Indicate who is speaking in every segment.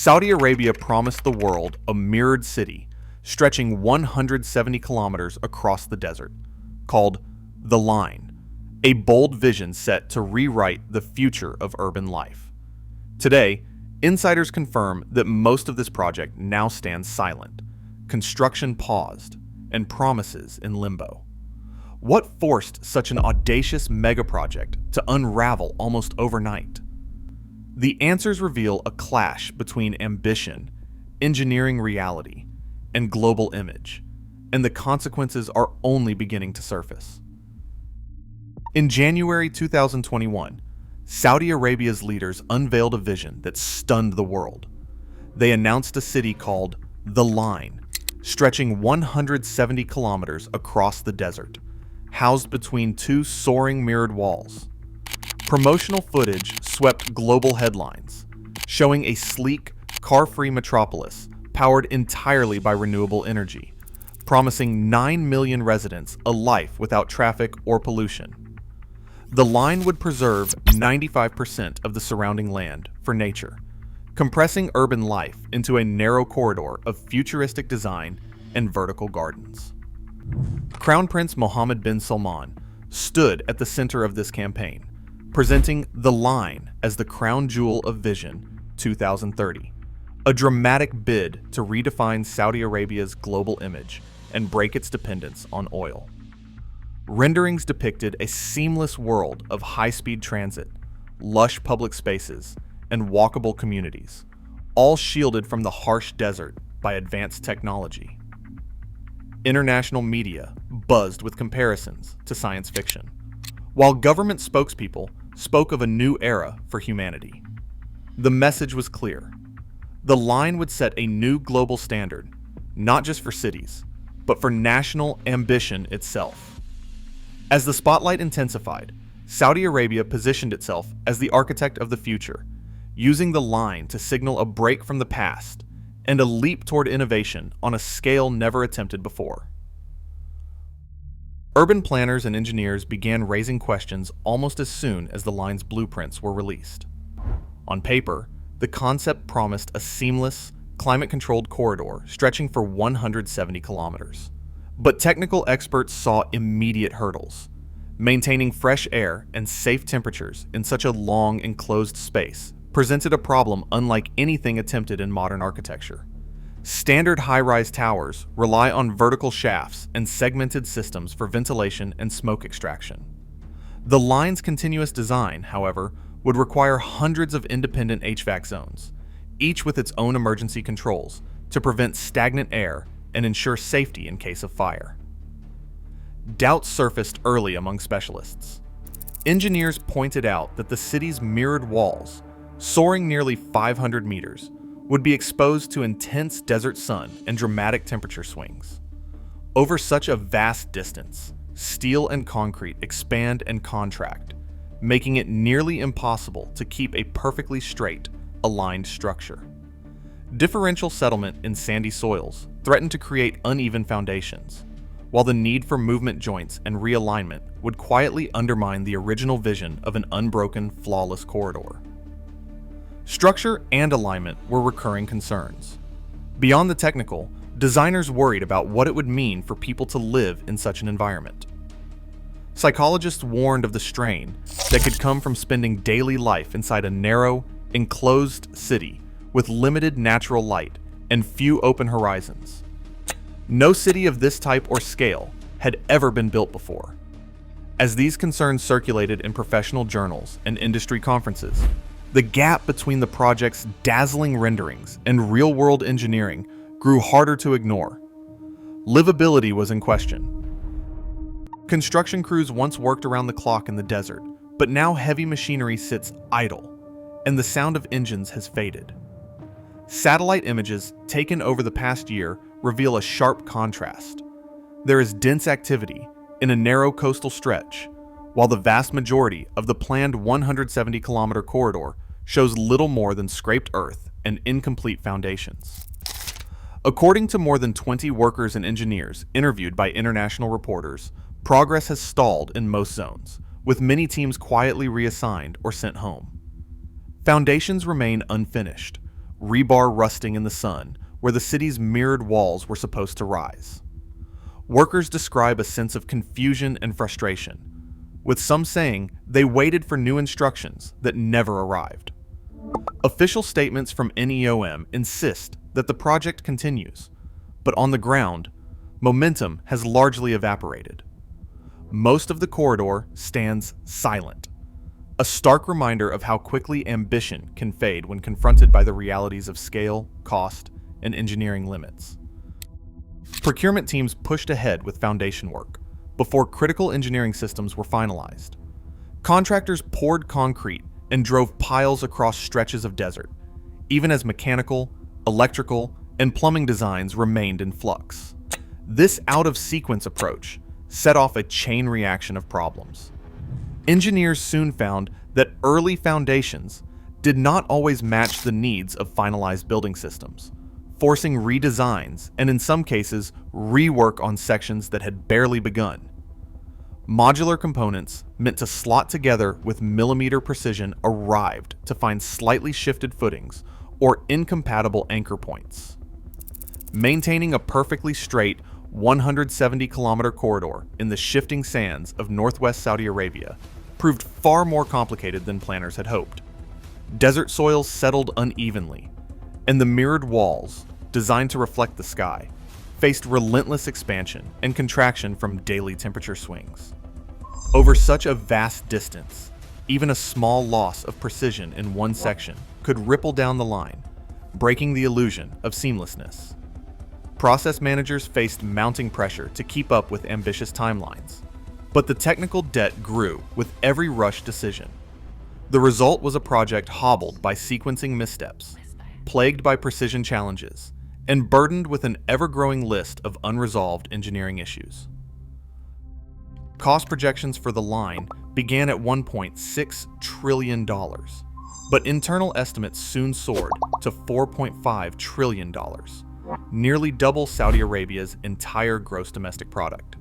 Speaker 1: Saudi Arabia promised the world a mirrored city stretching 170 kilometers across the desert, called The Line, a bold vision set to rewrite the future of urban life. Today, insiders confirm that most of this project now stands silent, construction paused, and promises in limbo. What forced such an audacious megaproject to unravel almost overnight? The answers reveal a clash between ambition, engineering reality, and global image, and the consequences are only beginning to surface. In January 2021, Saudi Arabia's leaders unveiled a vision that stunned the world. They announced a city called The Line, stretching 170 kilometers across the desert, housed between two soaring mirrored walls. Promotional footage swept global headlines, showing a sleek, car-free metropolis powered entirely by renewable energy, promising 9 million residents a life without traffic or pollution. The line would preserve 95% of the surrounding land for nature, compressing urban life into a narrow corridor of futuristic design and vertical gardens. Crown Prince Mohammed bin Salman stood at the center of this campaign, presenting The Line as the crown jewel of Vision 2030, a dramatic bid to redefine Saudi Arabia's global image and break its dependence on oil. Renderings depicted a seamless world of high-speed transit, lush public spaces, and walkable communities, all shielded from the harsh desert by advanced technology. International media buzzed with comparisons to science fiction, while government spokespeople spoke of a new era for humanity. The message was clear. The line would set a new global standard, not just for cities, but for national ambition itself. As the spotlight intensified, Saudi Arabia positioned itself as the architect of the future, using the line to signal a break from the past and a leap toward innovation on a scale never attempted before. Urban planners and engineers began raising questions almost as soon as the line's blueprints were released. On paper, the concept promised a seamless, climate-controlled corridor stretching for 170 kilometers. But technical experts saw immediate hurdles. Maintaining fresh air and safe temperatures in such a long, enclosed space presented a problem unlike anything attempted in modern architecture. Standard high-rise towers rely on vertical shafts and segmented systems for ventilation and smoke extraction. The line's continuous design, however, would require hundreds of independent HVAC zones, each with its own emergency controls, to prevent stagnant air and ensure safety in case of fire. Doubts surfaced early among specialists. Engineers pointed out that the city's mirrored walls, soaring nearly 500 meters, would be exposed to intense desert sun and dramatic temperature swings. Over such a vast distance, steel and concrete expand and contract, making it nearly impossible to keep a perfectly straight, aligned structure. Differential settlement in sandy soils threatened to create uneven foundations, while the need for movement joints and realignment would quietly undermine the original vision of an unbroken, flawless corridor. Structure and alignment were recurring concerns. Beyond the technical, designers worried about what it would mean for people to live in such an environment. Psychologists warned of the strain that could come from spending daily life inside a narrow, enclosed city with limited natural light and few open horizons. No city of this type or scale had ever been built before. As these concerns circulated in professional journals and industry conferences, the gap between the project's dazzling renderings and real-world engineering grew harder to ignore. Livability was in question. Construction crews once worked around the clock in the desert, but now heavy machinery sits idle, and the sound of engines has faded. Satellite images taken over the past year reveal a sharp contrast. There is dense activity in a narrow coastal stretch, while the vast majority of the planned 170-kilometer corridor shows little more than scraped earth and incomplete foundations. According to more than 20 workers and engineers interviewed by international reporters, progress has stalled in most zones, with many teams quietly reassigned or sent home. Foundations remain unfinished, rebar rusting in the sun where the city's mirrored walls were supposed to rise. Workers describe a sense of confusion and frustration, with some saying they waited for new instructions that never arrived. Official statements from NEOM insist that the project continues, but on the ground, momentum has largely evaporated. Most of the corridor stands silent, a stark reminder of how quickly ambition can fade when confronted by the realities of scale, cost, and engineering limits. Procurement teams pushed ahead with foundation work before critical engineering systems were finalized. Contractors poured concrete and drove piles across stretches of desert, even as mechanical, electrical, and plumbing designs remained in flux. This out-of-sequence approach set off a chain reaction of problems. Engineers soon found that early foundations did not always match the needs of finalized building systems, forcing redesigns and, in some cases, rework on sections that had barely begun. Modular components meant to slot together with millimeter precision arrived to find slightly shifted footings or incompatible anchor points. Maintaining a perfectly straight 170-kilometer corridor in the shifting sands of northwest Saudi Arabia proved far more complicated than planners had hoped. Desert soils settled unevenly, and the mirrored walls, designed to reflect the sky, faced relentless expansion and contraction from daily temperature swings. Over such a vast distance, even a small loss of precision in one section could ripple down the line, breaking the illusion of seamlessness. Process managers faced mounting pressure to keep up with ambitious timelines, but the technical debt grew with every rushed decision. The result was a project hobbled by sequencing missteps, plagued by precision challenges, and burdened with an ever-growing list of unresolved engineering issues. Cost projections for the line began at $1.6 trillion, but internal estimates soon soared to $4.5 trillion, nearly double Saudi Arabia's entire gross domestic product.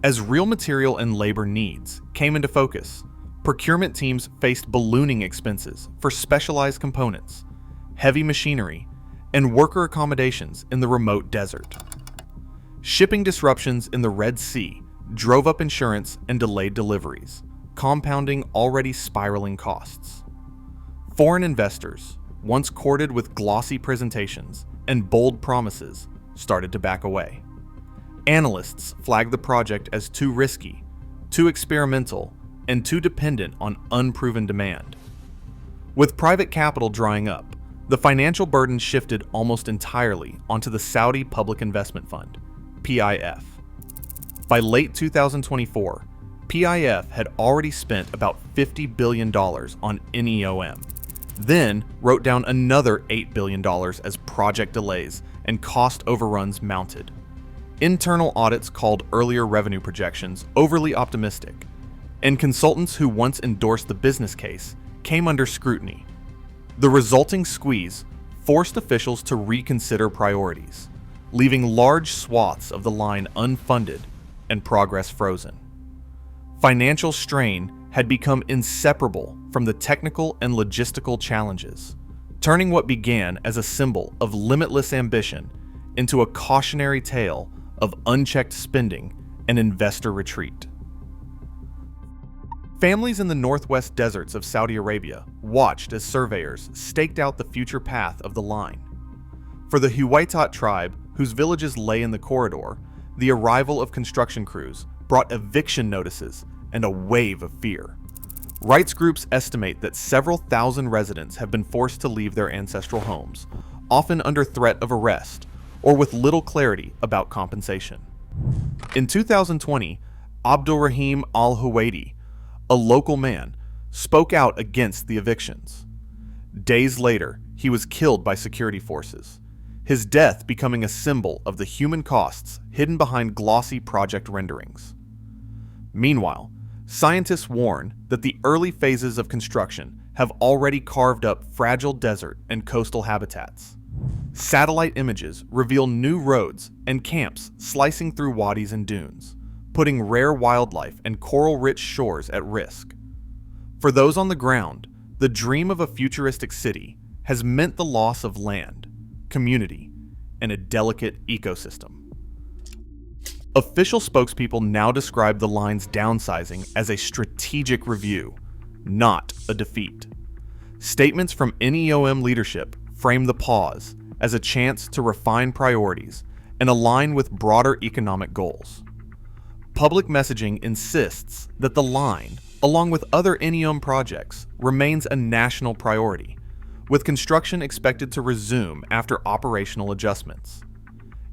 Speaker 1: As real material and labor needs came into focus, procurement teams faced ballooning expenses for specialized components, heavy machinery, and worker accommodations in the remote desert. Shipping disruptions in the Red Sea drove up insurance and delayed deliveries, compounding already spiraling costs. Foreign investors, once courted with glossy presentations and bold promises, started to back away. Analysts flagged the project as too risky, too experimental, and too dependent on unproven demand. With private capital drying up, the financial burden shifted almost entirely onto the Saudi Public Investment Fund, PIF. By late 2024, PIF had already spent about $50 billion on NEOM, then wrote down another $8 billion as project delays and cost overruns mounted. Internal audits called earlier revenue projections overly optimistic, and consultants who once endorsed the business case came under scrutiny. The resulting squeeze forced officials to reconsider priorities, leaving large swaths of the line unfunded and progress frozen. Financial strain had become inseparable from the technical and logistical challenges, turning what began as a symbol of limitless ambition into a cautionary tale of unchecked spending and investor retreat. Families in the northwest deserts of Saudi Arabia watched as surveyors staked out the future path of the line. For the Huwaitat tribe, whose villages lay in the corridor, the arrival of construction crews brought eviction notices and a wave of fear. Rights groups estimate that several thousand residents have been forced to leave their ancestral homes, often under threat of arrest or with little clarity about compensation. In 2020, Abdulrahim al-Huwaidi, a local man, spoke out against the evictions. Days later, he was killed by security forces, his death becoming a symbol of the human costs hidden behind glossy project renderings. Meanwhile, scientists warn that the early phases of construction have already carved up fragile desert and coastal habitats. Satellite images reveal new roads and camps slicing through wadis and dunes, putting rare wildlife and coral-rich shores at risk. For those on the ground, the dream of a futuristic city has meant the loss of land, community, and a delicate ecosystem. Official spokespeople now describe the line's downsizing as a strategic review, not a defeat. Statements from NEOM leadership frame the pause as a chance to refine priorities and align with broader economic goals. Public messaging insists that the line, along with other NEOM projects, remains a national priority, with construction expected to resume after operational adjustments.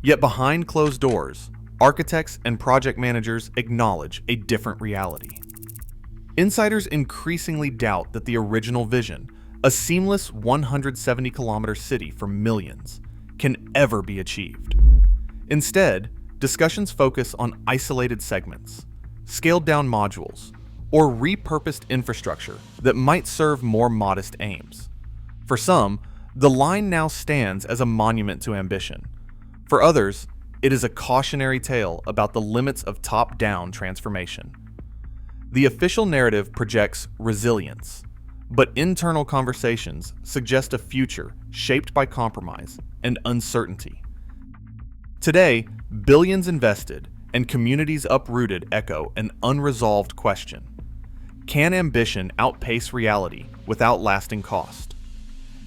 Speaker 1: Yet behind closed doors, architects and project managers acknowledge a different reality. Insiders increasingly doubt that the original vision, a seamless 170-kilometer city for millions, can ever be achieved. Instead, discussions focus on isolated segments, scaled-down modules, or repurposed infrastructure that might serve more modest aims. For some, the line now stands as a monument to ambition. For others, it is a cautionary tale about the limits of top-down transformation. The official narrative projects resilience, but internal conversations suggest a future shaped by compromise and uncertainty. Today, billions invested and communities uprooted echo an unresolved question. Can ambition outpace reality without lasting cost?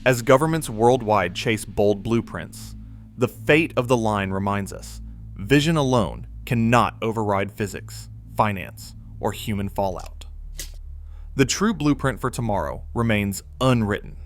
Speaker 1: As governments worldwide chase bold blueprints, the fate of the line reminds us, vision alone cannot override physics, finance, or human fallout. The true blueprint for tomorrow remains unwritten.